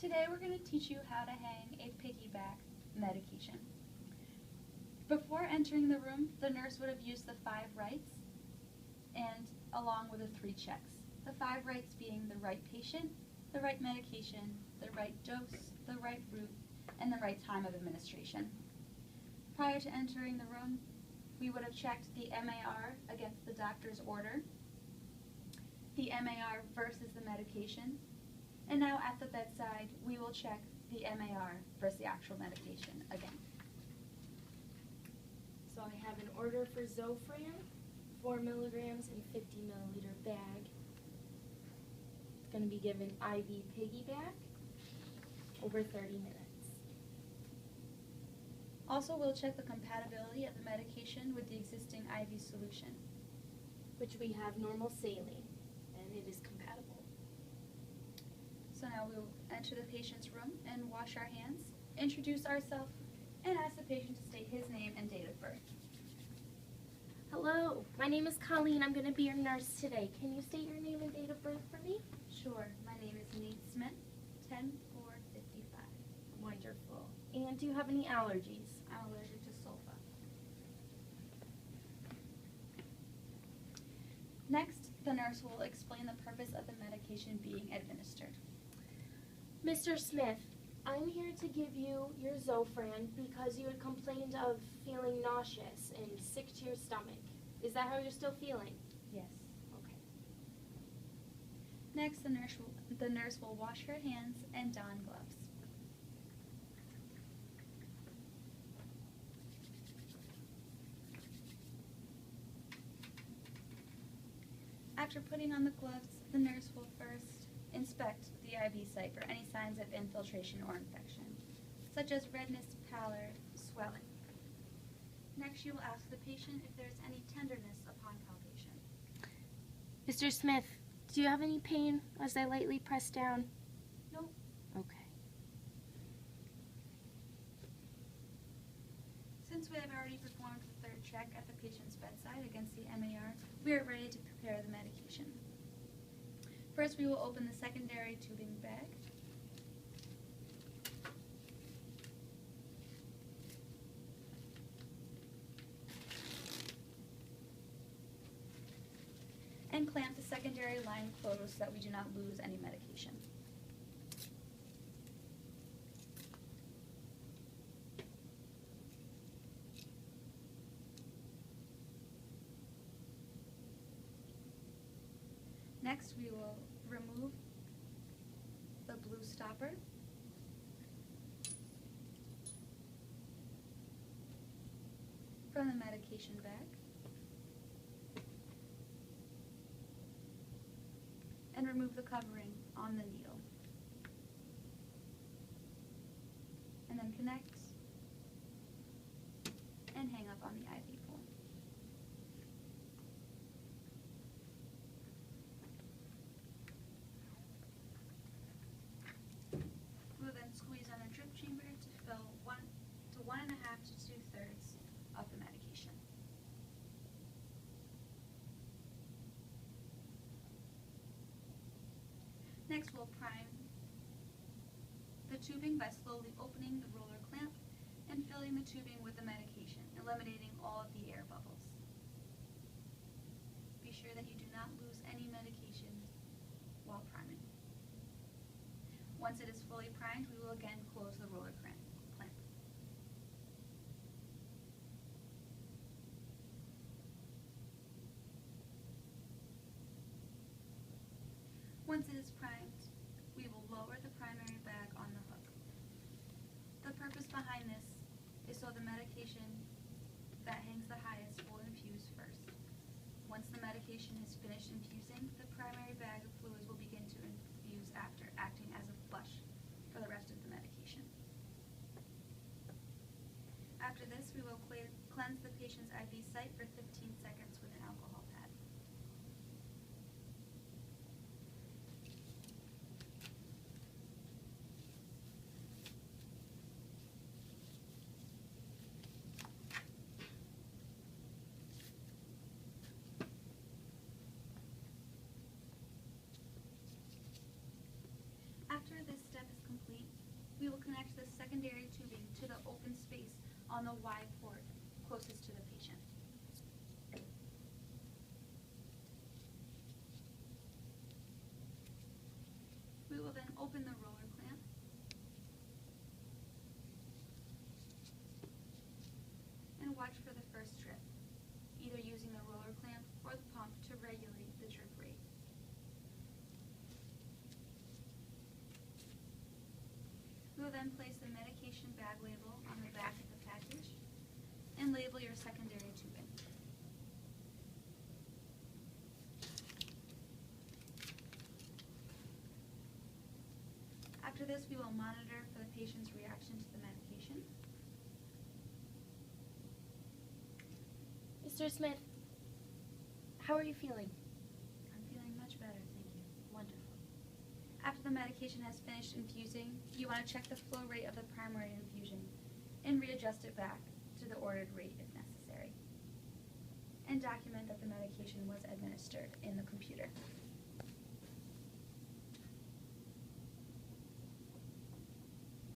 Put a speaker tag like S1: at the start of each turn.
S1: Today we're going to teach you how to hang a piggyback medication. Before entering the room, the nurse would have used the 5 rights and along with the 3 checks. The 5 rights being the right patient, the right medication, the right dose, the right route, and the right time of administration. Prior to entering the room, we would have checked the MAR against the doctor's order, the MAR versus the medication, and now at the bedside, we will check the MAR versus the actual medication again.
S2: So I have an order for Zofran, 4 milligrams in 50 milliliter bag. It's going to be given IV piggyback over 30 minutes.
S1: Also, we'll check the compatibility of the medication with the existing IV solution.
S2: Which we have normal saline, and it is compatible.
S1: So now we'll enter the patient's room and wash our hands, introduce ourselves, and ask the patient to state his name and date of birth.
S2: Hello, my name is Colleen. I'm going to be your nurse today. Can you state your name and date of birth for me?
S1: Sure. My name is Nate Smith, 10/4/55.
S2: Wonderful. And do you have any allergies?
S1: I'm allergic to sulfa. Next, the nurse will explain the purpose of the medication being administered.
S2: Mr. Smith, I'm here to give you your Zofran because you had complained of feeling nauseous and sick to your stomach. Is that how you're still feeling?
S1: Yes.
S2: Okay.
S1: Next, the nurse will wash her hands and don gloves. After putting on the gloves, the nurse will first inspect the IV site for any signs of infiltration or infection, such as redness, pallor, swelling. Next, you will ask the patient if there is any tenderness upon palpation.
S2: Mr. Smith, do you have any pain as I lightly press down?
S1: Nope.
S2: Okay.
S1: Since we have already performed the 3rd check at the patient's bedside against the MAR, we are ready to prepare the medication. First, we will open the secondary tubing bag. And clamp the secondary line closed so that we do not lose any medication. Next, we will remove the blue stopper from the medication bag and remove the covering on the needle. And then connect and hang up on the IV pole. We'll then squeeze on a drip chamber to fill 1 to 1.5 to 2/3 of the medication. Next, we'll prime the tubing by slowly opening the roller clamp and filling the tubing with the medication, eliminating all of the air bubbles. Be sure that you do not lose any medication while priming. Once it is fully primed, we will again close the roller clamp. Once it is primed, we will lower the primary bag on the hook. The purpose behind this is so the medication that hangs the highest will infuse first. Once the medication has finished infusing, the primary bag of fluids will begin to infuse after, acting as a flush for the rest of the medication. After this, we will cleanse the patient's IV site for 15 seconds with an alcohol pad. we will connect the secondary tubing to the open space on the Y port closest to the patient. We will then open the roller clamp and watch for the first drip, either using the roller clamp or the pump to regulate the drip rate. We will then place the medication bag label on the back of the package and label your secondary tubing. After this, we will monitor for the patient's reaction to the medication.
S2: Mr. Smith, how are you feeling?
S1: I'm feeling much better, thank you.
S2: Wonderful.
S1: After the medication has finished infusing, you want to check the flow rate of the primary infusion and readjust it back to the ordered rate if necessary. And document that the medication was administered in the computer.